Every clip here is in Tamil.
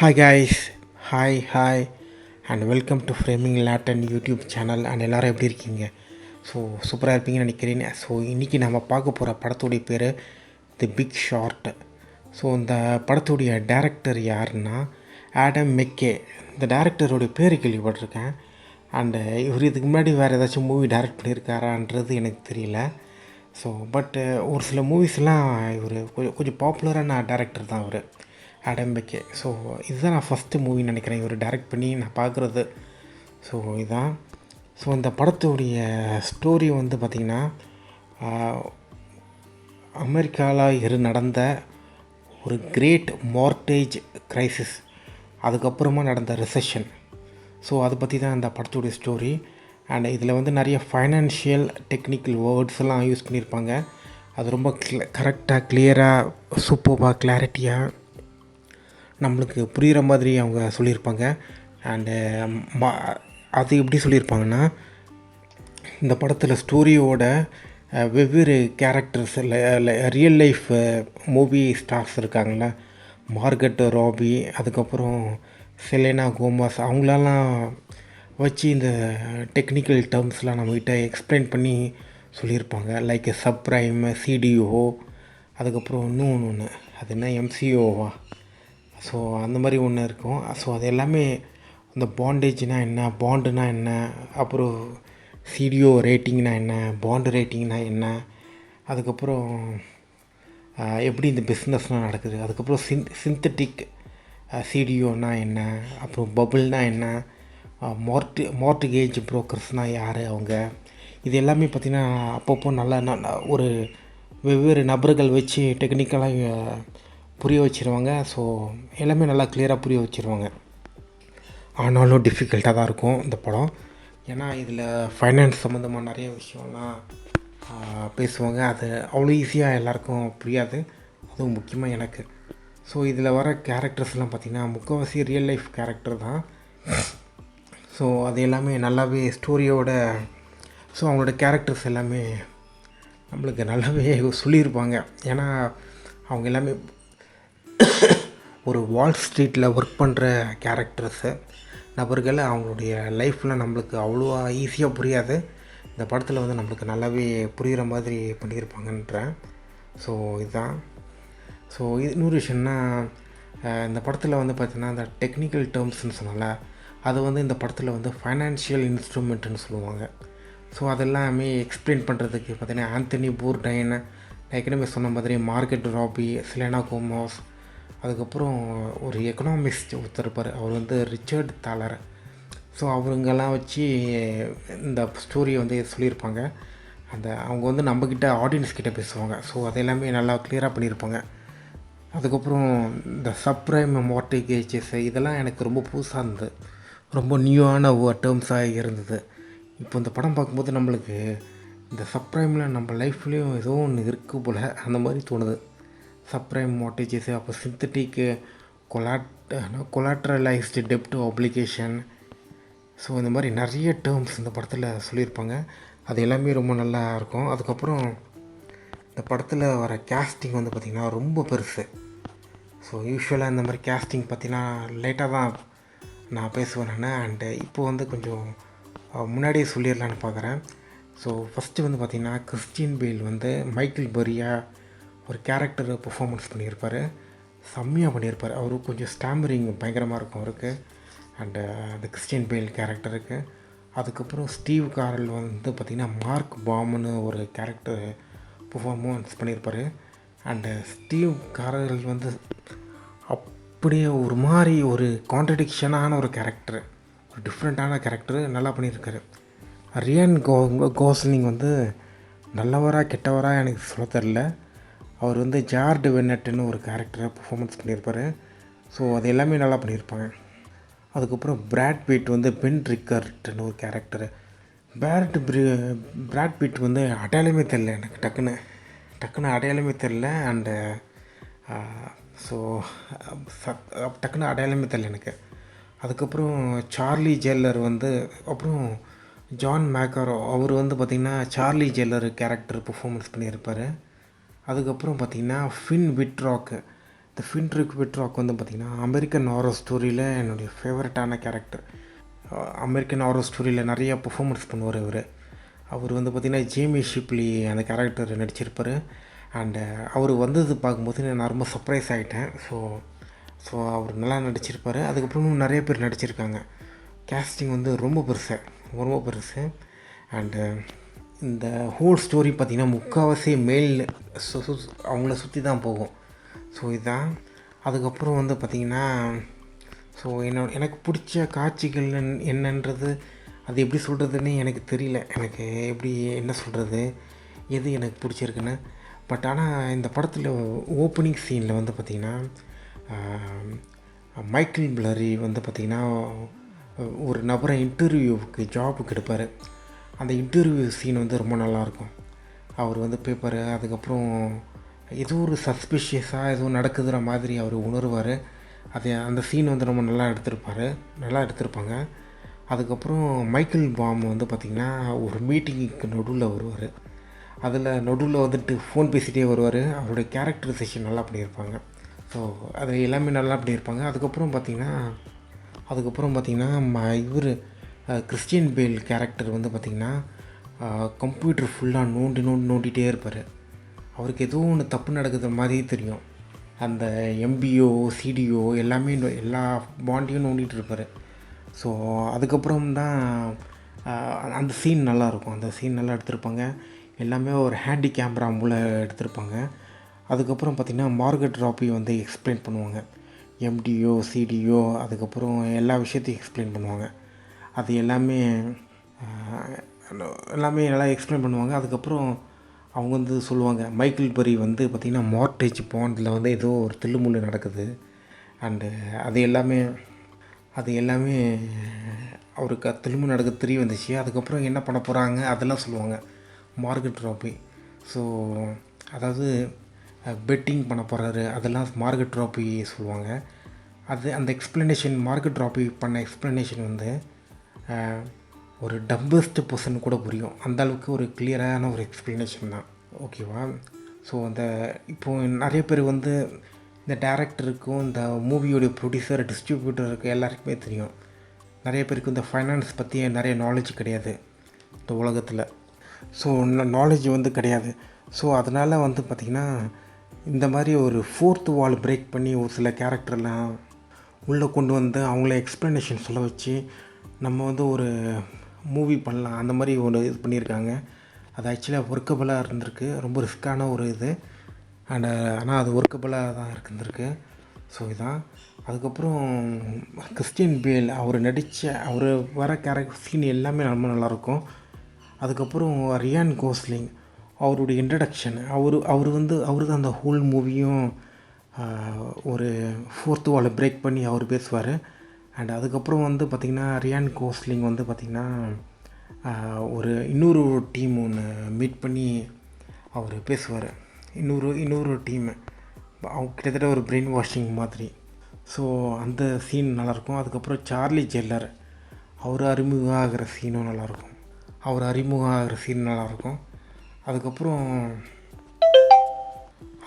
Hi guys, hi and welcome to Framing Latin YouTube channel and எல்லோரும் எப்படி இருக்கீங்க? ஸோ சூப்பராக இருப்பீங்கன்னு நினைக்கிறேன். ஸோ இன்றைக்கி நம்ம பார்க்க போகிற படத்துடைய பேர் தி பிக் ஷார்ட். ஸோ இந்த படத்துடைய டேரக்டர் யாருன்னா ஆடம் மெக்கே. இந்த டேரக்டருடைய பேர் கேள்விப்பட்டிருக்கேன். அண்டு இவர் இதுக்கு முன்னாடி வேறு ஏதாச்சும் மூவி டைரக்ட் பண்ணியிருக்காரான்றது எனக்கு தெரியல. ஸோ பட்டு ஒரு சில மூவிஸ்லாம் இவர் கொஞ்சம் பாப்புலரான டேரக்டர் தான் அவர் ஆடம் மெக்கே. ஸோ இதுதான் நான் ஃபஸ்ட்டு மூவின்னு நினைக்கிறேன் இவர் டைரக்ட் பண்ணி நான் பார்க்குறது. ஸோ இதுதான். ஸோ இந்த படத்துடைய ஸ்டோரி வந்து பார்த்திங்கன்னா அமெரிக்காவில் நடந்த ஒரு கிரேட் மார்ட்டேஜ் க்ரைசிஸ், அதுக்கப்புறமா நடந்த ரிசெஷன். ஸோ அதை பற்றி தான் இந்த படத்துடைய ஸ்டோரி. அண்ட் இதில் வந்து நிறைய ஃபைனான்ஷியல் டெக்னிக்கல் வேர்ட்ஸ் எல்லாம் யூஸ் பண்ணியிருப்பாங்க. அது ரொம்ப கரெக்டாக கிளியராக சூப்பராக கிளாரிட்டியாக நம்மளுக்கு புரிகிற மாதிரி அவங்க சொல்லியிருப்பாங்க. அண்டு அது எப்படி சொல்லியிருப்பாங்கன்னா, இந்த படத்தில் ஸ்டோரியோட வெவ்வேறு characters real life movie stars இருக்காங்கள, மார்கட் ராபி, அதுக்கப்புறம் செலேனா கோமஸ், அவங்களெல்லாம் வச்சு இந்த டெக்னிக்கல் டேர்ம்ஸ்லாம் நம்மகிட்ட எக்ஸ்பிளைன் பண்ணி சொல்லியிருப்பாங்க. லைக் சப்ரைம், சிடிஓ, அதுக்கப்புறம் ஒன்று அது என்ன எம்சிஓவா, ஸோ அந்த மாதிரி ஒன்று இருக்கும். ஸோ அது எல்லாமே இந்த பாண்டேஜ்னால் என்ன, பாண்டுனா என்ன, அப்புறம் சிடிஓ ரேட்டிங்னா என்ன, பாண்டு ரேட்டிங்னா என்ன, அதுக்கப்புறம் எப்படி இந்த பிஸ்னஸ்லாம் நடக்குது, அதுக்கப்புறம் சிந்தட்டிக் சிடிஓனா என்ன, அப்புறம் பபுள்னால் என்ன, மார்ட்கேஜ் புரோக்கர்ஸ்னால் யார் அவங்க, இது எல்லாமே பார்த்திங்கன்னா அப்பப்போ நல்லா ஒரு வெவ்வேறு நபர்கள் வச்சு டெக்னிக்கலாக புரிய வச்சுருவாங்க. ஸோ எல்லாமே நல்லா கிளியராக புரிய வச்சுருவாங்க. ஆனாலும் டிஃபிகல்ட்டாக தான் இருக்கும் இந்த படம். ஏன்னா இதில் ஃபைனான்ஸ் சம்மந்தமாக நிறைய விஷயம்லாம் பேசுவாங்க. அது அவ்வளோ ஈஸியாக எல்லாருக்கும் புரியாது, அதுவும் முக்கியமாக எனக்கு. ஸோ இதில் வர கேரக்டர்ஸ்லாம் பார்த்திங்கன்னா முக்கால்வாசி ரியல் லைஃப் கேரக்டர் தான். ஸோ அது எல்லாமே நல்லாவே ஸ்டோரியோட, ஸோ அவங்களோட கேரக்டர்ஸ் எல்லாமே நம்மளுக்கு நல்லாவே சொல்லியிருப்பாங்க. ஏன்னா அவங்க எல்லாமே ஒரு வால் ஸ்ட்ரீட்டில் ஒர்க் பண்ணுற கேரக்டர்ஸு நபர்கள். அவங்களுடைய லைஃப்பில் நம்மளுக்கு அவ்வளோவா ஈஸியாக புரியாது. இந்த படத்தில் வந்து நம்மளுக்கு நல்லாவே புரிகிற மாதிரி பண்ணியிருப்பாங்கன்றேன். ஸோ இதுதான். ஸோ இன்னொரு விஷயம்னா, இந்த படத்தில் வந்து பார்த்திங்கன்னா இந்த டெக்னிக்கல் டேர்ம்ஸ்னு சொன்னால, அது வந்து இந்த படத்தில் வந்து ஃபைனான்ஷியல் இன்ஸ்ட்ருமெண்ட்டுன்னு சொல்லுவாங்க. ஸோ அதெல்லாமே எக்ஸ்பிளைன் பண்ணுறதுக்கு பார்த்திங்கன்னா ஆந்தனி போர்டைன், ஏற்கனவே சொன்ன மாதிரி மார்கட் ராபி, செலேனா கோமஸ், அதுக்கப்புறம் ஒரு எக்கனாமிஸ்ட் ஒருத்தர் இருப்பார், அவர் வந்து ரிச்சர்ட் தாலர். ஸோ அவங்கெல்லாம் வச்சு இந்த ஸ்டோரியை வந்து சொல்லியிருப்பாங்க. அவங்க வந்து நம்மக்கிட்ட ஆடியன்ஸ் கிட்டே பேசுவாங்க. ஸோ அதெல்லாமே நல்லா கிளியராக பண்ணியிருப்பாங்க. அதுக்கப்புறம் இந்த சப்ரைம் மார்ட்கேஜஸ் இதெல்லாம் எனக்கு ரொம்ப புதுசாக இருந்தது, ரொம்ப நியூவான டேர்ம்ஸாக இருந்தது. இப்போ இந்த படம் பார்க்கும்போது நம்மளுக்கு இந்த சப்ரைமில் நம்ம லைஃப்லேயும் ஏதோ ஒன்று இருக்குது போல் அந்த மாதிரி தோணுது. சப்ரைம் மார்ட்டேஜஸ், அப்போ சிந்தட்டிக்கு கொலாட்ரலைஸ்டு டெப்ட் ஆப்ளிகேஷன், ஸோ இந்த மாதிரி நிறைய டேர்ம்ஸ் இந்த படத்தில் சொல்லியிருப்பாங்க. அது எல்லாமே ரொம்ப நல்லா இருக்கும். அதுக்கப்புறம் இந்த படத்தில் வர கேஸ்டிங் வந்து பார்த்திங்கன்னா ரொம்ப பெருசு. ஸோ யூஸ்வலாக இந்த மாதிரி கேஸ்டிங் பார்த்திங்கன்னா லேட்டாக தான் நான் பேசுவேன் நான். அண்டு இப்போ வந்து கொஞ்சம் முன்னாடியே சொல்லிடலான்னு பார்க்குறேன். ஸோ ஃபஸ்ட்டு வந்து பார்த்திங்கன்னா கிறிஸ்டியன் பேல் வந்து மைக்கேல் பரியா ஒரு கேரக்டர் பெர்ஃபார்மன்ஸ் பண்ணியிருப்பார். செம்மையாக பண்ணியிருப்பார். அவருக்கு கொஞ்சம் ஸ்டாமரிங் பயங்கரமாக இருக்கும் அவருக்கு. அண்டு அந்த கிறிஸ்டியன் பேல் கேரக்டருக்கு. அதுக்கப்புறம் ஸ்டீவ் காரல் வந்து பார்த்திங்கன்னா மார்க் பாம்னு ஒரு கேரக்டர் பெர்ஃபார்மன்ஸ் பண்ணியிருப்பார். அண்டு ஸ்டீவ் காரல் வந்து அப்படியே ஒரு மாதிரி ஒரு கான்ட்ரடிக்ஷனான ஒரு கேரக்டர், ஒரு டிஃப்ரெண்ட்டான கேரக்டர் நல்லா பண்ணியிருக்காரு. ரியான் கோஸ்லிங் வந்து நல்லவராக கெட்டவராக எனக்கு சொல்ல தெரில. அவர் வந்து ஜார்டு வென்னட்டுன்னு ஒரு கேரக்டரை பெர்ஃபார்மன்ஸ் பண்ணியிருப்பார். ஸோ அது எல்லாமே நல்லா பண்ணியிருப்பாங்க. அதுக்கப்புறம் பிராட் பீட் வந்து பென் ரிக்கர்ட்னு ஒரு கேரக்டரு. பிராட் பீட் வந்து அடையாளமே தெரில எனக்கு, டக்குன்னு அடையாளமே தெரில. அண்டு ஸோ டக்குன்னு அடையாளமே தெரில எனக்கு. அதுக்கப்புறம் சார்லி ஜெல்லர் வந்து, அப்புறம் ஜான் மேக்கரோ, அவர் வந்து பார்த்திங்கன்னா சார்லி ஜெல்லர் கேரக்டர் பெர்ஃபார்மன்ஸ் பண்ணியிருப்பார். அதுக்கப்புறம் பார்த்திங்கன்னா ஃபின் விட்ராக்கு, இந்த ஃபின்ட்ரிக் விட்ராக் வந்து பார்த்திங்கன்னா அமெரிக்கன் ஹாரர் ஸ்டோரியில் என்னுடைய ஃபேவரட்டான கேரக்டர். அமெரிக்கன் ஹாரர் ஸ்டோரியில் நிறையா பெர்ஃபார்மன்ஸ் பண்ணுவார் இவர். அவர் வந்து பார்த்திங்கன்னா ஜேமி ஷிப்லி அந்த கேரக்டர் நடிச்சிருப்பார். அண்டு அவர் வந்தது பார்க்கும்போது நான் ரொம்ப சர்ப்ரைஸ் ஆகிட்டேன். ஸோ அவர் நல்லா நடிச்சிருப்பார். அதுக்கப்புறம் நிறைய பேர் நடிச்சிருக்காங்க. கேஸ்டிங் வந்து ரொம்ப பெருசு. அண்டு இந்த ஹோல் ஸ்டோரி பார்த்திங்கன்னா முக்கால்வாசி மேல் அவங்கள சுற்றி தான் போகும். ஸோ இதுதான். அதுக்கப்புறம் வந்து பார்த்திங்கன்னா எனக்கு பிடிச்ச காட்சிகள் என்னன்றது அது எப்படி சொல்கிறதுன்னு எனக்கு தெரியல. எனக்கு எப்படி என்ன சொல்கிறது, எது எனக்கு பிடிச்சிருக்குன்னு. பட் ஆனால் இந்த படத்தில் ஓப்பனிங் சீனில் வந்து பார்த்திங்கன்னா மைக்கேல் பிளரி வந்து பார்த்திங்கன்னா ஒரு நபரை இன்டர்வியூவுக்கு ஜாபுக்கு எடுப்பார். அந்த இன்டர்வியூ சீன் வந்து ரொம்ப நல்லாயிருக்கும். அவர் வந்து பேப்பர் அதுக்கப்புறம் ஏதோ ஒரு சஸ்பிஷியஸாக ஏதோ நடக்குதுற மாதிரி அவர் உணர்வார். அந்த சீன் வந்து ரொம்ப நல்லா எடுத்திருப்பாங்க. அதுக்கப்புறம் மைக்கேல் பாம் வந்து பார்த்திங்கன்னா ஒரு மீட்டிங்குக்கு நடுவில் வருவார். அதில் நடுவில் வந்துட்டு ஃபோன் பேசிகிட்டே வருவார். அவருடைய கேரக்டரைசேஷன் நல்லா பண்ணியிருப்பாங்க. ஸோ அதில் எல்லாமே நல்லா பண்ணியிருப்பாங்க. அதுக்கப்புறம் பார்த்திங்கன்னா இவர் கிறிஸ்டியன் பேல் கேரக்டர் வந்து பார்த்திங்கன்னா கம்ப்யூட்டர் ஃபுல்லாக நோண்டிகிட்டே இருப்பார். அவருக்கு ஏதோ ஒன்று தப்பு நடக்குது மாதிரியே தெரியும். அந்த எம்பிஓ சிடிஓ எல்லாமே எல்லா பாண்டையும் நோண்டிகிட்டு இருப்பார். ஸோ அதுக்கப்புறம் தான் அந்த சீன் நல்லாயிருக்கும். அந்த சீன் நல்லா எடுத்திருப்பாங்க. எல்லாமே ஒரு ஹேண்டி கேமரா மூலம் எடுத்திருப்பாங்க. அதுக்கப்புறம் பார்த்திங்கன்னா மார்கரெட் ராபி வந்து எக்ஸ்பிளைன் பண்ணுவாங்க. எம்டிஓ சிடிஓ அதுக்கப்புறம் எல்லா விஷயத்தையும் எக்ஸ்பிளைன் பண்ணுவாங்க. அது எல்லாமே நல்லா எக்ஸ்பிளைன் பண்ணுவாங்க. அதுக்கப்புறம் அவங்க வந்து சொல்லுவாங்க, மைக்கேல் பெரி வந்து பார்த்திங்கன்னா மார்டேஜ் பாண்டில் வந்து ஏதோ ஒரு தில்லுமுள்ளு நடக்குது. அண்டு அது எல்லாமே அவருக்கு தில்லுமுள்ளு நடக்க தெரிய வந்துச்சு. அதுக்கப்புறம் என்ன பண்ண போகிறாங்க அதெல்லாம் சொல்லுவாங்க மார்கரெட் ராபி. ஸோ அதாவது பெட்டிங் பண்ண போகிறாரு அதெல்லாம் மார்கரெட் ராபி சொல்லுவாங்க. அந்த எக்ஸ்ப்ளனேஷன் மார்கரெட் ராபி பண்ண எக்ஸ்ப்ளனேஷன் வந்து ஒரு டம்பஸ்ட் பர்சன் கூட புரியும். அந்தளவுக்கு ஒரு கிளியரான ஒரு எக்ஸ்ப்ளனேஷன் தான். ஓகேவா? ஸோ இப்போது நிறைய பேர் வந்து இந்த டேரக்டருக்கும் இந்த மூவியோடைய ப்ரொடியூசர் டிஸ்ட்ரிபியூட்டருக்கு எல்லாருக்குமே தெரியும். நிறைய பேருக்கு இந்த ஃபைனான்ஸ் பற்றி நிறைய நாலேஜ் கிடையாது இந்த உலகத்தில். ஸோ நாலேஜ் வந்து கிடையாது. ஸோ அதனால் வந்து பார்த்திங்கன்னா இந்த மாதிரி ஒரு ஃபோர்த் வால் பிரேக் பண்ணி ஒரு சில கேரக்டர்லாம் உள்ளே கொண்டு வந்து அவங்கள எக்ஸ்ப்ளனேஷன் சொல்ல வச்சு நம்ம வந்து ஒரு மூவி பண்ணலாம். அந்த மாதிரி ஒரு இது பண்ணியிருக்காங்க. அது ஆக்சுவலாக ஒர்க்கபுளாக இருந்திருக்கு. ரொம்ப ரிஸ்க்கான ஒரு இது. ஆனால் அது ஒர்க்கபுளாக தான் இருந்திருக்கு. ஸோ இதான். அதுக்கப்புறம் கிறிஸ்டியன் பேல் அவர் வர கேரக்டர் சீன் எல்லாமே ரொம்ப நல்லாயிருக்கும். அதுக்கப்புறம் ரியான் கோஸ்லிங் அவருடைய இன்ட்ரடக்ஷன் அவர் தான் அந்த ஹோல் மூவியும் ஒரு ஃபோர்த்து வாலை பிரேக் பண்ணி அவர் பேசுவார். அண்ட் அதுக்கப்புறம் வந்து பார்த்திங்கன்னா ரியான் கோஸ்லிங் வந்து பார்த்திங்கன்னா இன்னொரு டீம் ஒன்று மீட் பண்ணி அவர் பேசுவார். இன்னொரு டீமு அவங்க கிட்டத்தட்ட ஒரு பிரெயின் வாஷிங் மாதிரி. ஸோ அந்த சீன் நல்லாயிருக்கும். அதுக்கப்புறம் சார்லி ஜெல்லர் அவர் அறிமுகம் ஆகிற சீனும் நல்லாயிருக்கும்.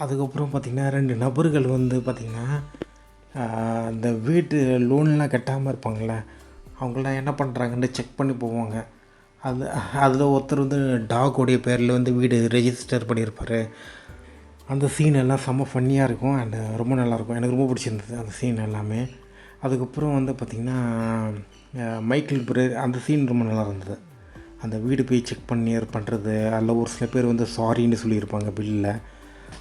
அதுக்கப்புறம் பார்த்திங்கன்னா 2 நபர்கள் வந்து பார்த்திங்கன்னா அந்த வீட்டு லோன்லாம் கட்டாமல் இருப்பாங்கள்ல, அவங்களாம் என்ன பண்ணுறாங்கன்னு செக் பண்ணி போவாங்க. அதில் ஒருத்தர் வந்து டாகோடைய பேரில் வந்து வீடு ரெஜிஸ்டர் பண்ணியிருப்பார். அந்த சீன் எல்லாம் செம்ம ஃபன்னியாக இருக்கும். அண்டு ரொம்ப நல்லாயிருக்கும். எனக்கு ரொம்ப பிடிச்சிருந்தது அந்த சீன் எல்லாமே. அதுக்கப்புறம் வந்து பார்த்திங்கன்னா மைக்கேல் பெரி அந்த சீன் ரொம்ப நல்லா இருந்தது. அந்த வீடு போய் செக் பண்ணுறது அதில் ஒரு சில பேர் வந்து சாரின்னு சொல்லியிருப்பாங்க பில்லில்.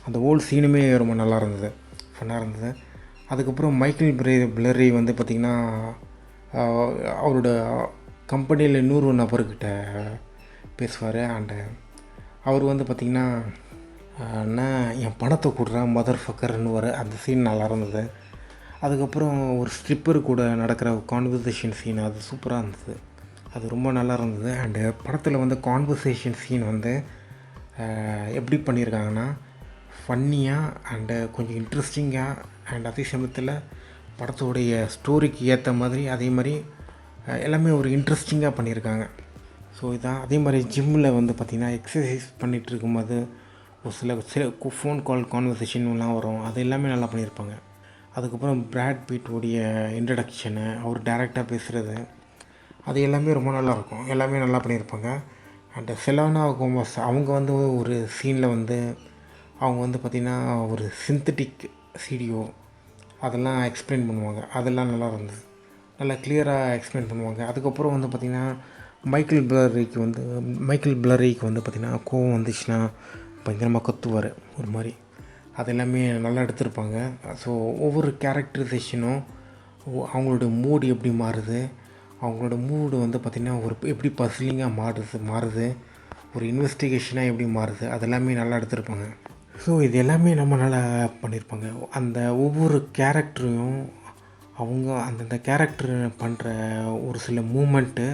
அந்த ஹோல் சீனுமே ரொம்ப நல்லா இருந்தது, ஃபன்னாக இருந்தது. அதுக்கப்புறம் மைக்கேல் பிளரி வந்து பார்த்திங்கன்னா அவரோட கம்பெனியில் இன்னொரு நபர்கிட்ட பேசுவார். அண்டு அவர் வந்து பார்த்திங்கன்னா நான் என் பணத்தை கொடுறேன் மதர் ஃபக்கர்னு அந்த சீன் நல்லா இருந்தது. அதுக்கப்புறம் ஒரு ஸ்ட்ரிப்பர் கூட நடக்கிற கான்வர்சேஷன் சீன் அது சூப்பராக இருந்தது. அது ரொம்ப நல்லா இருந்தது. அண்டு படத்தில் வந்து கான்வர்சேஷன் சீன் வந்து எப்படி பண்ணியிருக்காங்கன்னா ஃபன்னியாக அண்டு கொஞ்சம் இன்ட்ரெஸ்டிங்காக அண்ட் அதே சமயத்தில் படத்தோடைய ஸ்டோரிக்கு ஏற்ற மாதிரி அதே மாதிரி எல்லாமே ஒரு இன்ட்ரெஸ்டிங்காக பண்ணியிருக்காங்க. ஸோ இதான். அதே மாதிரி ஜிம்மில் வந்து பார்த்திங்கன்னா எக்ஸசைஸ் பண்ணிகிட்டு இருக்கும்போது ஒரு சில ஃபோன் கால் கான்வர்சேஷன்லாம் வரும், அது எல்லாமே நல்லா பண்ணியிருப்பாங்க. அதுக்கப்புறம் பிராட் பீட்டோடைய இன்ட்ரடக்ஷனு, அவர் டேரெக்டாக பேசுகிறது, அது எல்லாமே ரொம்ப நல்லாயிருக்கும். எல்லாமே நல்லா பண்ணியிருப்பாங்க. அண்ட் செலோனா கோமஸ் அவங்க வந்து ஒரு சீனில் வந்து அவங்க வந்து பார்த்திங்கன்னா ஒரு சிந்தட்டிக் சீடியோ அதெல்லாம் எக்ஸ்பிளைன் பண்ணுவாங்க. அதெல்லாம் நல்லா இருந்தது, நல்லா கிளியராக எக்ஸ்பிளைன் பண்ணுவாங்க. அதுக்கப்புறம் வந்து பார்த்திங்கன்னா மைக்கேல் பிளரிக்கு வந்து பார்த்திங்கன்னா கோவம் வந்துச்சுன்னா பயங்கரமாக கத்துவார் ஒரு மாதிரி. அது எல்லாமே நல்லா எடுத்திருப்பாங்க. ஸோ ஒவ்வொரு கேரக்டரைசேஷனும் அவங்களோட மூடு எப்படி மாறுது, அவங்களோட மூடு வந்து பார்த்திங்கன்னா ஒரு எப்படி பஸ்லிங்காக மாறுது, ஒரு இன்வெஸ்டிகேஷனாக எப்படி மாறுது, அதெல்லாமே நல்லா எடுத்திருப்பாங்க. ஸோ இது எல்லாமே நம்ம நல்லா பண்ணியிருப்பாங்க. அந்த ஒவ்வொரு கேரக்டரையும் அவங்க அந்தந்த கேரக்டர் பண்ணுற ஒரு சில மூமெண்ட்டு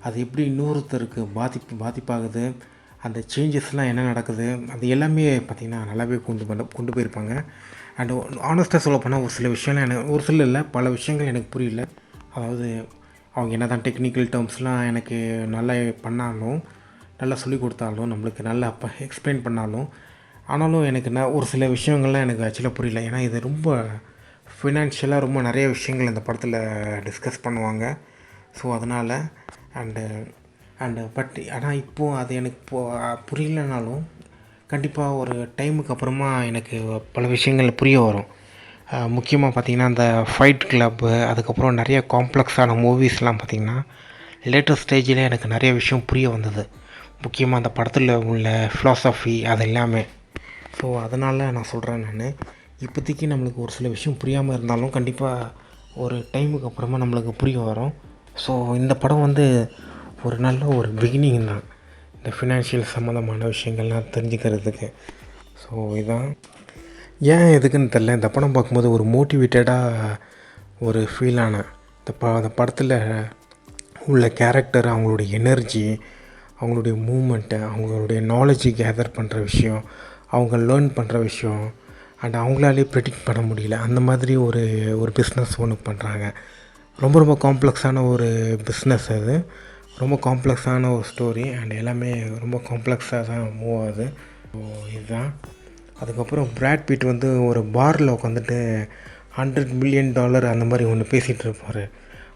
அது எப்படி இன்னொருத்தருக்கு பாதிப்பாகுது, அந்த சேஞ்சஸ்லாம் என்ன நடக்குது, அது எல்லாமே பார்த்திங்கன்னா நல்லாவே கொண்டு போயிருப்பாங்க. அண்டு ஆனஸ்ட்டாக சொல்ல போனால் ஒரு சில விஷயம்லாம் எனக்கு ஒரு சில இல்லை பல விஷயங்கள் எனக்கு புரியல. அதாவது அவங்க என்ன தான் டெக்னிக்கல் டேர்ம்ஸ்லாம் எனக்கு நல்லா பண்ணாலும், நல்லா சொல்லி கொடுத்தாலும், நம்மளுக்கு நல்லா எக்ஸ்பிளைன் பண்ணாலும், ஆனாலும் எனக்கு ஒரு சில விஷயங்கள்லாம் எனக்கு ஆக்சுவலாக புரியல. ஏன்னா இது ரொம்ப ஃபினான்ஷியலாக ரொம்ப நிறைய விஷயங்கள் இந்த படத்தில் டிஸ்கஸ் பண்ணுவாங்க. ஸோ அதனால் பட் ஆனால் இப்போது அது எனக்கு புரியலனாலும் கண்டிப்பாக ஒரு டைமுக்கு அப்புறமா எனக்கு பல விஷயங்கள் புரிய வரும். முக்கியமாக பார்த்திங்கன்னா அந்த ஃபைட் கிளப்பு, அதுக்கப்புறம் நிறைய காம்ப்ளெக்ஸான மூவிஸ்லாம் பார்த்திங்கன்னா லேட்டர் ஸ்டேஜில் எனக்கு நிறைய விஷயம் புரிய வந்தது. முக்கியமாக அந்த படத்தில் உள்ள ஃபிலாசபி அது எல்லாமே. ஸோ அதனால் நான் சொல்கிறேன், இப்போதைக்கு நம்மளுக்கு ஒரு சில விஷயம் புரியாமல் இருந்தாலும் கண்டிப்பாக ஒரு டைமுக்கு அப்புறமா நம்மளுக்கு புரிய வரும். ஸோ இந்த படம் வந்து ஒரு நல்ல ஒரு பிகினிங் தான் இந்த ஃபினான்ஷியல் சம்மந்தமான விஷயங்கள்லாம் தெரிஞ்சுக்கிறதுக்கு. ஸோ இதான் ஏன் எதுக்குன்னு தெரில, இந்த படம் பார்க்கும்போது ஒரு மோட்டிவேட்டடாக ஒரு ஃபீல் ஆனேன். அந்த படத்தில் உள்ள கேரக்டர், அவங்களுடைய எனர்ஜி, அவங்களுடைய மூமெண்ட்டு, அவங்களுடைய நாலேஜ் கேதர் பண்ணுற விஷயம், அவங்க லேர்ன் பண்ணுற விஷயம், அண்ட் அவங்களாலே ப்ரெடிக்ட் பண்ண முடியல அந்த மாதிரி ஒரு பிஸ்னஸ் ஒன்று பண்ணுறாங்க. ரொம்ப காம்ப்ளெக்ஸான ஒரு பிஸ்னஸ் அது, ரொம்ப காம்ப்ளெக்ஸான ஒரு ஸ்டோரி, அண்ட் எல்லாமே ரொம்ப காம்ப்ளெக்ஸாக தான் மூவ் ஆகுது. ஸோ இதுதான். அதுக்கப்புறம் பிராட் பீட் வந்து ஒரு பாரில் உட்காந்துட்டு $100 மில்லியன் அந்த மாதிரி ஒன்று பேசிகிட்டு இருப்பார்.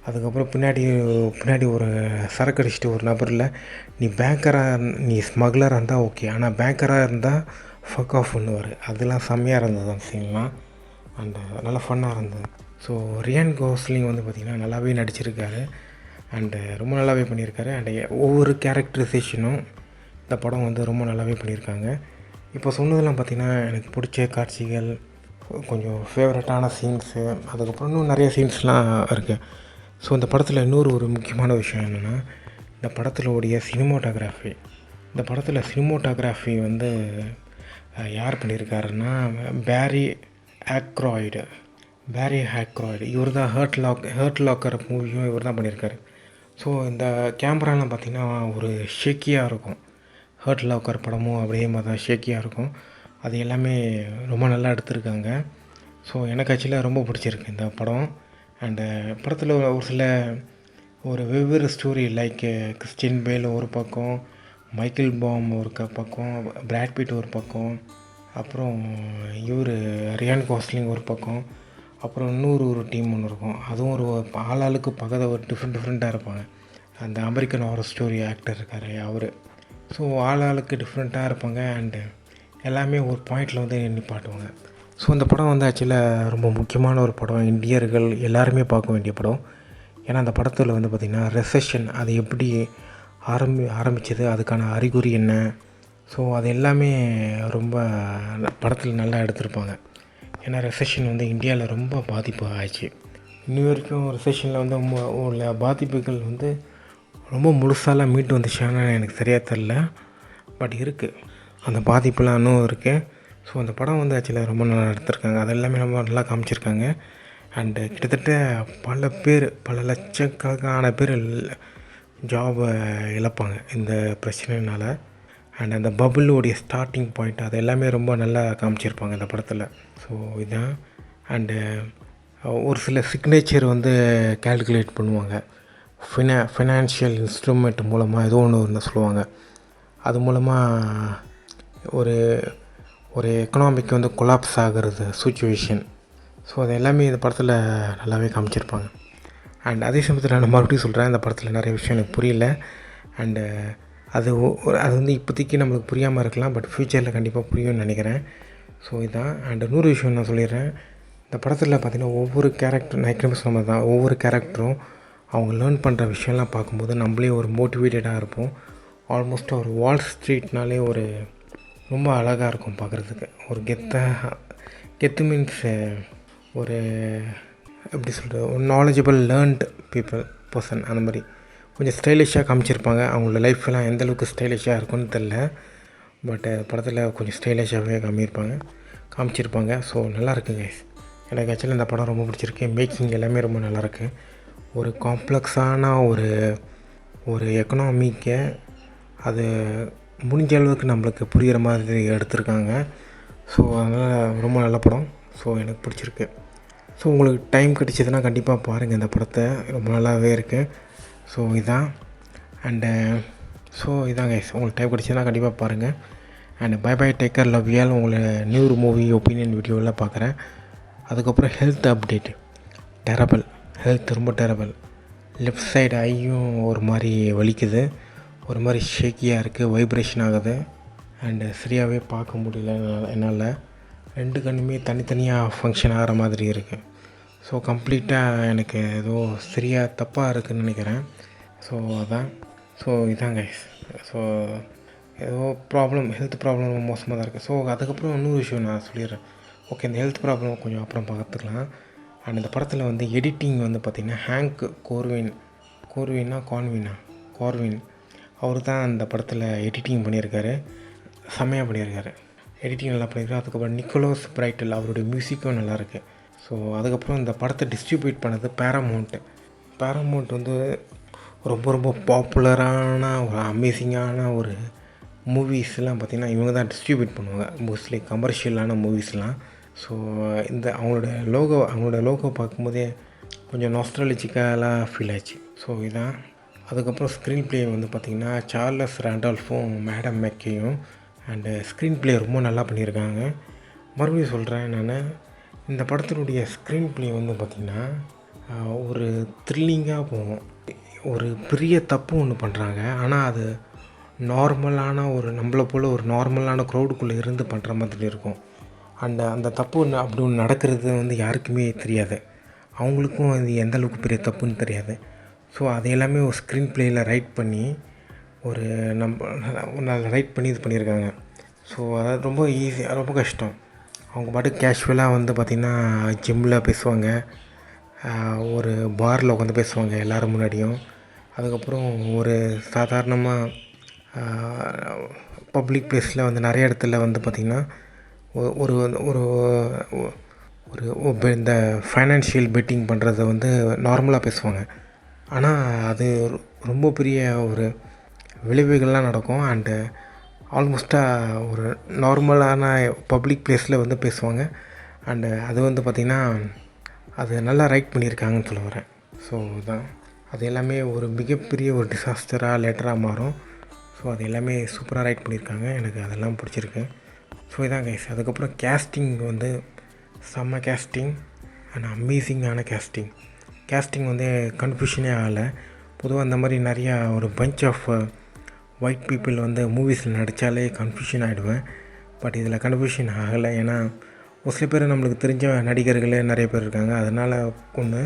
அதுக்கப்புறம் பின்னாடி ஒரு சரக்கு அடிச்சுட்டு ஒரு நபரில், நீ ஸ்மக்லராக இருந்தால் ஓகே, ஆனால் பேங்கராக இருந்தால் ஃபக் ஆஃப் பண்ணுவார். அதெல்லாம் செம்மையாக இருந்தது அந்த சீன்லாம், அண்ட் நல்லா ஃபன்னாக இருந்தது. ஸோ ரியான் கோஸ்லிங் வந்து பார்த்திங்கன்னா நல்லாவே நடிச்சிருக்காரு, அண்டு ரொம்ப நல்லாவே பண்ணியிருக்காரு. அண்டு ஒவ்வொரு கேரக்டரைசேஷனும் இந்த படம் வந்து ரொம்ப நல்லாவே பண்ணியிருக்காங்க. இப்போ சொன்னதெல்லாம் பார்த்திங்கன்னா எனக்கு பிடிச்ச காட்சிகள், கொஞ்சம் ஃபேவரட்டான சீன்ஸு, அதுக்கப்புறம் இன்னும் நிறைய சீன்ஸ்லாம் இருக்குது. ஸோ இந்த படத்தில் ஒரு முக்கியமான விஷயம் என்னென்னா, இந்த படத்திலோடைய சினிமோட்டோகிராஃபி. இந்த படத்தில் சினிமோட்டோகிராஃபி வந்து யார் பண்ணியிருக்காருன்னா பேரி ஆக்ராய்டு. இவர் தான் ஹர்ட் லாக்கர் மூவியும் இவர் தான் பண்ணியிருக்காரு. ஸோ இந்த கேமராலாம் பார்த்திங்கன்னா ஒரு ஷேக்கியாக இருக்கும். ஹர்ட் லாக்கர் படமும் அப்படியே மாதிரி தான் ஷேக்கியாக இருக்கும். அது எல்லாமே ரொம்ப நல்லா எடுத்திருக்காங்க. ஸோ எனக்கு ஆக்சுவலாக ரொம்ப பிடிச்சிருக்கு இந்த படம். அண்டு படத்தில் ஒரு வெவ்வேறு ஸ்டோரி, லைக் கிறிஸ்டியன் பேல் ஒரு பக்கம், மைக்கேல் பாம் ஒரு பக்கம், பிராட் பீட் ஒரு பக்கம், அப்புறம் ரியான் கோஸ்லிங் ஒரு பக்கம், அப்புறம் ஒரு டீம் ஒன்று இருக்கும். அதுவும் ஆளாளுக்கு ஒரு டிஃப்ரெண்ட்டாக இருப்பாங்க. அந்த அமெரிக்கன் ஹாரர் ஸ்டோரி ஆக்டர் இருக்கார் அவர். ஸோ ஆளாளுக்கு டிஃப்ரெண்ட்டாக இருப்பாங்க, அண்டு எல்லாமே ஒரு பாயிண்டில் வந்து நிப்பாட்டுவாங்க. ஸோ இந்த படம் வந்து ஆக்சுவலாக ரொம்ப முக்கியமான ஒரு படம், இந்தியர்கள் எல்லாருமே பார்க்க வேண்டிய படம். ஏன்னா அந்த படத்தில் வந்து பார்த்திங்கன்னா ரெசெஷன் அது எப்படி ஆரம்பித்தது, அதுக்கான அறிகுறி என்ன, ஸோ அது எல்லாமே ரொம்ப படத்தில் நல்லா எடுத்திருப்பாங்க. ஏன்னா ரெசெஷன் வந்து இந்தியாவில் ரொம்ப பாதிப்பு ஆயிடுச்சு. இன்னி வரைக்கும் ரெசெஷனில் வந்து உள்ள பாதிப்புகள் வந்து ரொம்ப முழுசாலாம் மீட்டு வந்துச்சான்னு எனக்கு சரியாக தெரில, பட் இருக்குது, அந்த பாதிப்புலாம் இன்னும் இருக்குது. ஸோ அந்த படம் வந்து ஆக்சுவலாக ரொம்ப நல்லா எடுத்திருக்காங்க, அது எல்லாமே ரொம்ப நல்லா காமிச்சிருக்காங்க. அண்டு கிட்டத்தட்ட பல லட்சக்கணக்கான பேர் ஜாபை இழப்பாங்க இந்த பிரச்சனைனால. அண்ட் அந்த பபுளோடைய ஸ்டார்டிங் பாயிண்ட் அது எல்லாமே ரொம்ப நல்லா காமிச்சிருப்பாங்க இந்த படத்தில். ஸோ இதுதான். அண்டு ஒரு சில சிக்னேச்சர் வந்து கால்குலேட் பண்ணுவாங்க, ஃபினான்ஷியல் இன்ஸ்ட்ருமெண்ட் மூலமாக ஏதோ ஒன்று சொல்லுவாங்க. அது மூலமாக ஒரு ஒரு எக்கனாமிக் வந்து கொலாப்ஸ் ஆகிறது சுச்சுவேஷன். ஸோ அது எல்லாமே இந்த படத்தில் நல்லாவே காமிச்சிருப்பாங்க. அண்ட் அதே சமயத்தில் நான் மறுபடியும் சொல்கிறேன், இந்த படத்தில் நிறைய விஷயம் எனக்கு புரியல. அண்டு அது வந்து இப்போதைக்கு நம்மளுக்கு புரியாமல் இருக்கலாம், பட் ஃப்யூச்சரில் கண்டிப்பாக புரியும்னு நினைக்கிறேன். ஸோ இதான். அண்டு இன்னொரு விஷயம் நான் சொல்லிடுறேன். இந்த படத்தில் பார்த்திங்கன்னா ஒவ்வொரு கேரக்டர், நான் ஏற்கனவே சொன்ன மாதிரி தான், ஒவ்வொரு கேரக்டரும் அவங்க லேர்ன் பண்ணுற விஷயம்லாம் பார்க்கும்போது நம்மளே ஒரு மோட்டிவேட்டடாக இருப்போம். ஆல்மோஸ்ட் ஒரு வால் ஸ்ட்ரீட்னாலே ஒரு ரொம்ப அழகாக இருக்கும் பார்க்குறதுக்கு. ஒரு கெத்து மீன்ஸ் ஒரு எப்படி சொல்கிறது, ஒரு நாலேஜபிள் லேர்ன்டு பர்சன், அந்த மாதிரி கொஞ்சம் ஸ்டைலிஷாக காமிச்சிருப்பாங்க. அவங்களோட லைஃப்லாம் எந்தளவுக்கு ஸ்டைலிஷாக இருக்குன்னு தெரில, பட் படத்தில் கொஞ்சம் ஸ்டைலிஷாகவே காமிச்சிருப்பாங்க. ஸோ நல்லாயிருக்குங்க. எனக்கு ஆக்சுவலி இந்த படம் ரொம்ப பிடிச்சிருக்கு. மேக்கிங் எல்லாமே ரொம்ப நல்லாயிருக்கு. ஒரு காம்ப்ளெக்ஸான ஒரு எக்கனாமிக்கை அது முடிஞ்ச அளவுக்கு நம்மளுக்கு புரிகிற மாதிரி எடுத்திருக்காங்க. ஸோ அதனால் ரொம்ப நல்ல படம். ஸோ எனக்கு பிடிச்சிருக்கு. ஸோ உங்களுக்கு டைம் கிடச்சிதுன்னா கண்டிப்பாக பாருங்கள் இந்த படத்தை, ரொம்ப நல்லாவே இருக்குது. ஸோ இதான். அண்டு ஸோ இதான் கைஸ், உங்களுக்கு டைம் கிடச்சிதுன்னா கண்டிப்பாக பாருங்கள். And bye bye, take care, love you all. உங்களை நியூ மூவி ஒப்பீனியன் வீடியோவில் பார்க்குறேன். அதுக்கப்புறம் ஹெல்த் அப்டேட். டெரபிள் ஹெல்த், ரொம்ப டெரபிள். லெஃப்ட் சைடு ஐயும் ஒரு மாதிரி வலிக்குது, ஒரு மாதிரி ஷேக்கியாக இருக்குது, வைப்ரேஷன் ஆகுது. அண்டு சரியாகவே பார்க்க முடியல என்னால். 2 கண்ணுமே தனித்தனியாக ஃபங்க்ஷன் ஆகிற மாதிரி இருக்குது. ஸோ கம்ப்ளீட்டாக எனக்கு ஏதோ சரியாக தப்பாக இருக்குதுன்னு நினைக்கிறேன். ஸோ அதான். ஸோ இதான் கைஸ். ஸோ ஏதோ ப்ராப்ளம், ஹெல்த் ப்ராப்ளம் ரொம்ப மோசமாக தான் இருக்குது. ஸோ அதுக்கப்புறம் இன்னொரு விஷயம் நான் சொல்லிடுறேன். ஓகே, இந்த ஹெல்த் ப்ராப்ளம் கொஞ்சம் அப்புறம் பார்த்துக்கலாம். அண்ட் இந்த படத்தில் வந்து எடிட்டிங் வந்து பார்த்திங்கன்னா ஹேங்க் கார்வின் அவர் தான் அந்த படத்தில் எடிட்டிங் பண்ணியிருக்காரு. செம்மையாக பண்ணியிருக்காரு, எடிட்டிங் நல்லா பண்ணியிருக்காரு. அதுக்கப்புறம் நிக்கோலஸ் பிரைட்டல், அவருடைய மியூசிக்கும் நல்லாயிருக்கு. ஸோ அதுக்கப்புறம் இந்த படத்தை டிஸ்ட்ரிபியூட் பண்ணது பேரமௌண்ட் வந்து ரொம்ப பாப்புலரான ஒரு அமேசிங்கான ஒரு மூவிஸ்லாம் பார்த்திங்கன்னா இவங்க தான் டிஸ்ட்ரிபியூட் பண்ணுவாங்க, மோஸ்ட்லி கமர்ஷியலான மூவிஸ்லாம். ஸோ இந்த அவங்களோட லோகோ பார்க்கும்போதே கொஞ்சம் நாஸ்டாலஜிக்கலாக ஃபீல் ஆச்சு. ஸோ இதான். அதுக்கப்புறம் ஸ்க்ரீன் ப்ளே வந்து பார்த்திங்கன்னா சார்லஸ் ராண்டால்ஃபும் மேடம் மெக்கேயும். அண்டு ஸ்க்ரீன் ப்ளே ரொம்ப நல்லா பண்ணியிருக்காங்க. மறுபடியும் சொல்கிறேன், நான் இந்த படத்தினுடைய ஸ்க்ரீன் ப்ளே வந்து பார்த்திங்கன்னா ஒரு த்ரில்லிங்காக போகும். ஒரு பெரிய தப்பு ஒன்று பண்ணுறாங்க, ஆனால் அது நார்மலான நம்மளை போல் ஒரு நார்மலான க்ரௌடுக்குள்ளே இருந்து பண்ணுற மாதிரி இருக்கும். அந்த தப்பு அப்படி ஒன்று நடக்கிறது வந்து யாருக்குமே தெரியாது, அவங்களுக்கும் அது எந்தளவுக்கு பெரிய தப்புன்னு தெரியாது. ஸோ அது எல்லாமே ஒரு ஸ்க்ரீன் ப்ளேயில் ரைட் பண்ணி இது பண்ணியிருக்காங்க. ஸோ அது ரொம்ப ஈஸியாக, ரொம்ப கஷ்டம். அவங்க பாட்டுக்கு கேஷுவலாக வந்து பார்த்திங்கன்னா ஜிம்மில் பேசுவாங்க, ஒரு பாரில் உட்காந்து பேசுவாங்க எல்லோரும் முன்னாடியும். அதுக்கப்புறம் ஒரு சாதாரணமாக பப்ளிக் ப்ளேஸில் வந்து நிறைய இடத்துல வந்து பார்த்திங்கன்னா ஒரு ஒரு ஒரு இந்த ஃபைனான்ஷியல் பெட்டிங் பண்ணுறத வந்து நார்மலாக பேசுவாங்க. ஆனால் அது ரொம்ப பெரிய ஒரு விளைவுகள்லாம் நடக்கும். அண்டு ஆல்மோஸ்ட்டாக ஒரு நார்மலான பப்ளிக் ப்ளேஸில் வந்து பேசுவாங்க. அண்டு அது வந்து பார்த்திங்கன்னா அது நல்லா ரைட் பண்ணியிருக்காங்கன்னு சொல்ல வரேன். ஸோ இதுதான். அது எல்லாமே ஒரு மிகப்பெரிய ஒரு டிசாஸ்டராக லேட்டராக மாறும். ஸோ அது எல்லாமே சூப்பராக ரைட் பண்ணியிருக்காங்க, எனக்கு அதெல்லாம் பிடிச்சிருக்கு. ஸோ இதான் கைஸ். அதுக்கப்புறம் கேஸ்டிங் வந்து செம்ம கேஸ்டிங் அண்ட் அமேசிங்கான கேஸ்டிங் வந்து கன்ஃபியூஷனே ஆகலை. பொதுவாக அந்த மாதிரி நிறையா ஒரு பஞ்ச் ஆஃப் ஒயிட் பீப்புள் வந்து மூவிஸில் நடித்தாலே கன்ஃபியூஷன் ஆகிடுவேன். பட் இதில் கன்ஃபியூஷன் ஆகலை. ஏன்னா ஒரு சில பேர் நம்மளுக்கு தெரிஞ்ச நடிகர்களே நிறைய பேர் இருக்காங்க, அதனால் ஒன்று.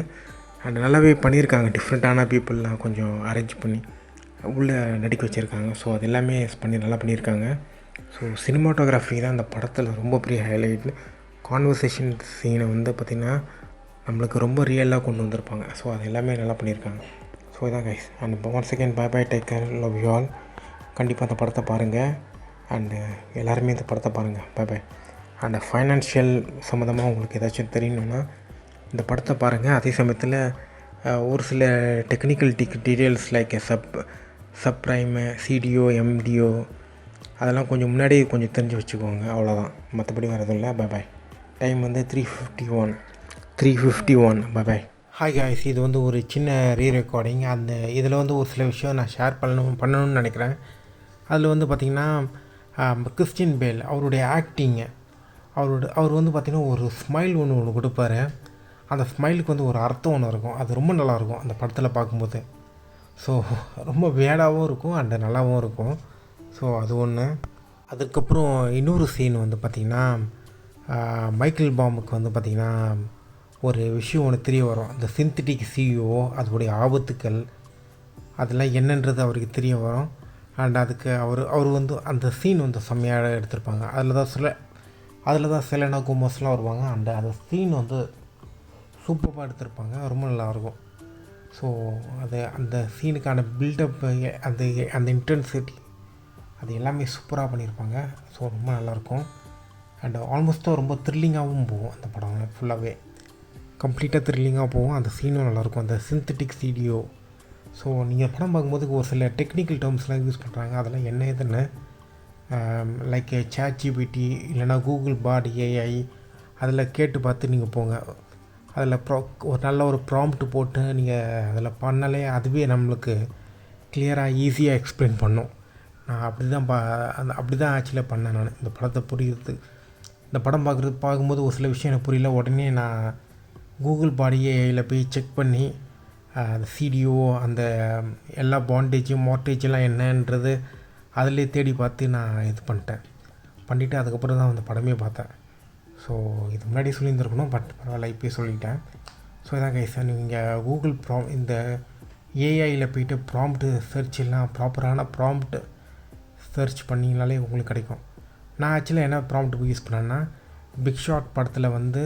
அண்ட் நல்லாவே பண்ணியிருக்காங்க, டிஃப்ரெண்ட்டான பீப்புளெலாம் கொஞ்சம் அரேஞ்ச் பண்ணி உள்ளே நடிக்க வச்சுருக்காங்க. ஸோ அது எல்லாமே நல்லா பண்ணியிருக்காங்க. ஸோ சினிமாட்டோகிராஃபி தான் இந்த படத்தில் ரொம்ப பெரிய ஹைலைட்டு. கான்வர்சேஷன் சீனை வந்து பார்த்திங்கன்னா நம்மளுக்கு ரொம்ப ரியலாக கொண்டு வந்திருப்பாங்க. ஸோ அது எல்லாமே நல்லா பண்ணியிருக்காங்க. ஸோ இதான் guys. And once again bye bye, take care, love you all. கண்டிப்பாக அந்த படத்தை பாருங்கள். அண்டு எல்லாருமே இந்த படத்தை பாருங்கள். By by. அண்ட் ஃபைனான்ஷியல் சம்மந்தமாக உங்களுக்கு ஏதாச்சும் தெரியணுன்னா இந்த படத்தை பாருங்கள். அதே சமயத்தில் ஒரு சில technical details like subprime, CDO, MDO அதெல்லாம் கொஞ்சம் முன்னாடியே கொஞ்சம் தெரிஞ்சு வச்சுக்கோங்க, அவ்வளோதான். மற்றபடி வேறு எதுவும் இல்லை. By by. டைம் வந்து 3:51. By by. ஹாய் காய்ஸ், இது வந்து ஒரு சின்ன ரெக்கார்டிங். இதில் வந்து ஒரு சில விஷயம் நான் ஷேர் பண்ணணும்னு நினைக்கிறேன். அதில் வந்து பார்த்திங்கன்னா கிறிஸ்டியன் பேல் அவருடைய ஆக்டிங்கு அவர் வந்து பார்த்திங்கன்னா ஒரு ஸ்மைல் ஒன்று கொடுப்பாரு. அந்த ஸ்மைலுக்கு வந்து ஒரு அர்த்தம் ஒன்று இருக்கும். அது ரொம்ப நல்லாயிருக்கும் அந்த படத்தில் பார்க்கும்போது. ஸோ ரொம்ப வேடாகவும் இருக்கும் அண்டு நல்லாவும் இருக்கும். ஸோ அது ஒன்று. அதுக்கப்புறம் இன்னொரு சீன் வந்து பார்த்திங்கன்னா மைக்கேல் பாம்புக்கு வந்து பார்த்திங்கன்னா ஒரு விஷயம் ஒன்று தெரிய வரும். அந்த சிந்தட்டிக் சிஇஓ அதோடைய ஆபத்துக்கள் அதெல்லாம் என்னன்றது அவருக்கு தெரிய வரும். அண்ட் அதுக்கு அவர் வந்து அந்த சீன் வந்து செம்மையாக எடுத்திருப்பாங்க. அதில் தான் செலனா கோமஸ்லாம் வருவாங்க. அண்ட் அந்த சீன் வந்து சூப்பராக எடுத்திருப்பாங்க. ரொம்ப நல்லாயிருக்கும். ஸோ அந்த சீனுக்கான பில்டப் அந்த அந்த இன்டென்சிட்டி அது எல்லாமே சூப்பராக பண்ணியிருப்பாங்க. ஸோ ரொம்ப நல்லாயிருக்கும். அண்ட் ஆல்மோஸ்ட்டாக ரொம்ப த்ரில்லிங்காகவும் போகும் அந்த படம். ஃபுல்லாகவே கம்ப்ளீட்டாக த்ரில்லிங்காக போகும். அந்த சீனும் நல்லாயிருக்கும். அந்த சிந்தட்டிக் சிடிஓ. ஸோ நீங்கள் படம் பார்க்கும்போது ஒரு சில டெக்னிக்கல் டேர்ம்ஸ்லாம் யூஸ் பண்ணுறாங்க. அதெல்லாம் என்ன ஏதுன்னு லைக் ChatGPT இல்லைனா கூகுள் பாட் ஏஐ அதில் கேட்டு பார்த்து நீங்கள் போங்க. அதில் ஒரு நல்ல ஒரு ப்ராம்ப்ட் போட்டு நீங்கள் அதில் பண்ணாலே அதுவே நம்மளுக்கு கிளியராக ஈஸியாக எக்ஸ்பிளைன் பண்ணும். நான் அப்படி தான் ஆக்சுவலாக பண்ணேன் நான் இந்த படத்தை புரியுறது. இந்த படம் பார்க்கும்போது ஒரு சில விஷயம் எனக்கு புரியல. உடனே நான் கூகுள் பாடி ஏஐயில் போய் செக் பண்ணி அந்த சிடிஓ அந்த எல்லா பாண்டேஜும் மார்ட்டேஜெல்லாம் என்னன்றது அதிலே தேடி பார்த்து நான் இது பண்ணிவிட்டு அதுக்கப்புறம் தான் அந்த படமே பார்த்தேன். ஸோ இது முன்னாடி சொல்லியிருந்துருக்கணும், பட் பரவாயில்ல இப்போயே சொல்லிட்டேன். ஸோ இதான் கைஸ், நீங்கள் கூகுள் இந்த ஏஐயில் போய்ட்டு ப்ராம்ப்ட்டு சர்ச் எல்லாம் ப்ராப்பரான ப்ராம்ப்ட் சர்ச் பண்ணிங்கனாலே உங்களுக்கு கிடைக்கும். நான் ஆக்சுவலாக என்ன ப்ராம்ப்ட் யூஸ் பண்ணேன்னா பிக் ஷாட் படத்தில் வந்து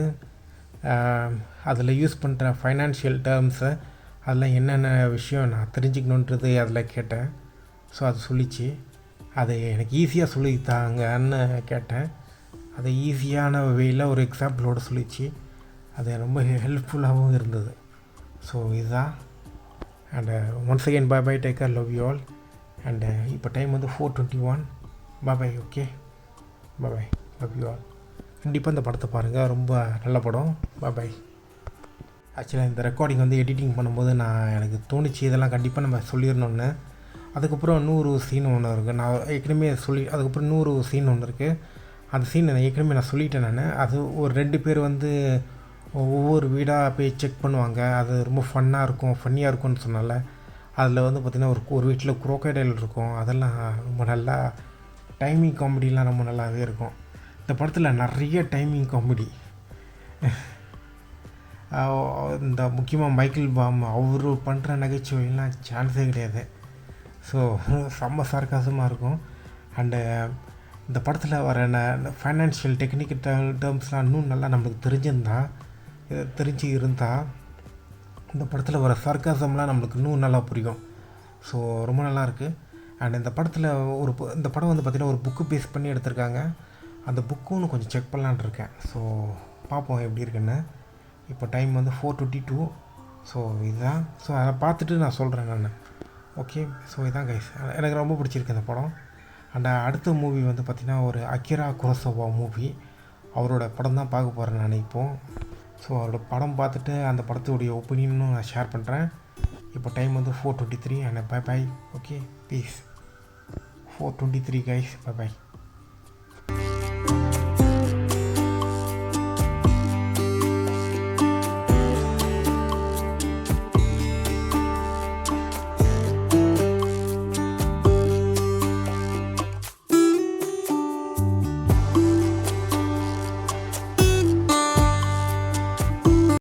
அதில் யூஸ் பண்ணுற ஃபைனான்ஷியல் டேர்ம்ஸை அதெல்லாம் என்னென்ன விஷயம் நான் தெரிஞ்சுக்கணுன்றது அதில் கேட்டேன். ஸோ அது சொல்லிச்சு. அது எனக்கு ஈஸியாக சொல்லித்தாங்கன்னு கேட்டேன். அதை ஈஸியான வேயில் ஒரு எக்ஸாம்பிளோடு சொல்லிச்சு. அது ரொம்ப ஹெல்ப்ஃபுல்லாகவும் இருந்தது. ஸோ இதுதான். And once again bye take care, love you all. And இப்போ டைம் வந்து 4:21. Bye. Okay, bye, love you all. கண்டிப்பாக இந்த படத்தை பாருங்கள், ரொம்ப நல்ல படம். பை. ஆக்சுவலாக இந்த ரெக்கார்டிங் வந்து எடிட்டிங் பண்ணும்போது எனக்கு தோணுச்சு இதெல்லாம் கண்டிப்பாக நம்ம சொல்லிடணுன்னு. அதுக்கப்புறம் இன்னொரு சீன் ஒன்று இருக்குது. நான் ஏற்கனவே அதுக்கப்புறம் இன்னொரு சீன் ஒன்று இருக்குது. அந்த சீன் ஏற்கனவே நான் சொல்லிட்டேன் நான். அது ஒரு 2 பேர் வந்து ஒவ்வொரு வீடாக போய் செக் பண்ணுவாங்க. அது ரொம்ப ஃபன்னியாக இருக்கும்னு சொன்னால. அதில் வந்து பார்த்திங்கன்னா ஒரு வீட்டில் குரோக்கடைல் இருக்கும். அதெல்லாம் ரொம்ப நல்லா டைமிங் காமெடிலாம் ரொம்ப நல்லாவே இருக்கும். இந்த படத்தில் நிறைய டைமிங் காமெடி. இந்த முக்கியமாக மைக்கேல் பாம் அவர் பண்ணுற நகைச்சுவைலாம் சான்ஸே கிடையாது. ஸோ செம்ம சார்காசமாக இருக்கும். அண்டு இந்த படத்தில் வர ஃபைனான்ஷியல் டெக்னிக்கல் டேர்ம்ஸ்லாம் இன்னும் நல்லா நம்மளுக்கு தெரிஞ்சு இருந்தால் இந்த படத்தில் வர சார்காசம்லாம் நம்மளுக்கு இன்னும் நல்லா புரியும். ஸோ ரொம்ப நல்லாயிருக்கு. அண்ட் இந்த படத்தில் இந்த படம் வந்து பார்த்திங்கன்னா ஒரு புக்கு பேஸ் பண்ணி எடுத்திருக்காங்க. அந்த புக்கும் கொஞ்சம் செக் பண்ணலான் இருக்கேன். ஸோ பார்ப்போம் எப்படி இருக்குன்னு. இப்போ டைம் வந்து 4:22. ஸோ இதுதான். ஸோ அதை பார்த்துட்டு நான் சொல்கிறேன் நான். ஓகே, ஸோ இதான் கைஸ், எனக்கு ரொம்ப பிடிச்சிருக்கு இந்த படம். அண்ட் அடுத்த மூவி வந்து பார்த்திங்கன்னா ஒரு அகிரா குரோசவா மூவி. அவரோட படம் தான் பார்க்க போகிறேன் நான் இப்போது. ஸோ அவரோட படம் பார்த்துட்டு அந்த படத்துடைய ஒப்பீனியனும் நான் ஷேர் பண்ணுறேன். இப்போ டைம் வந்து 4:23. And bye. Okay, peace. 4:23 guys, by.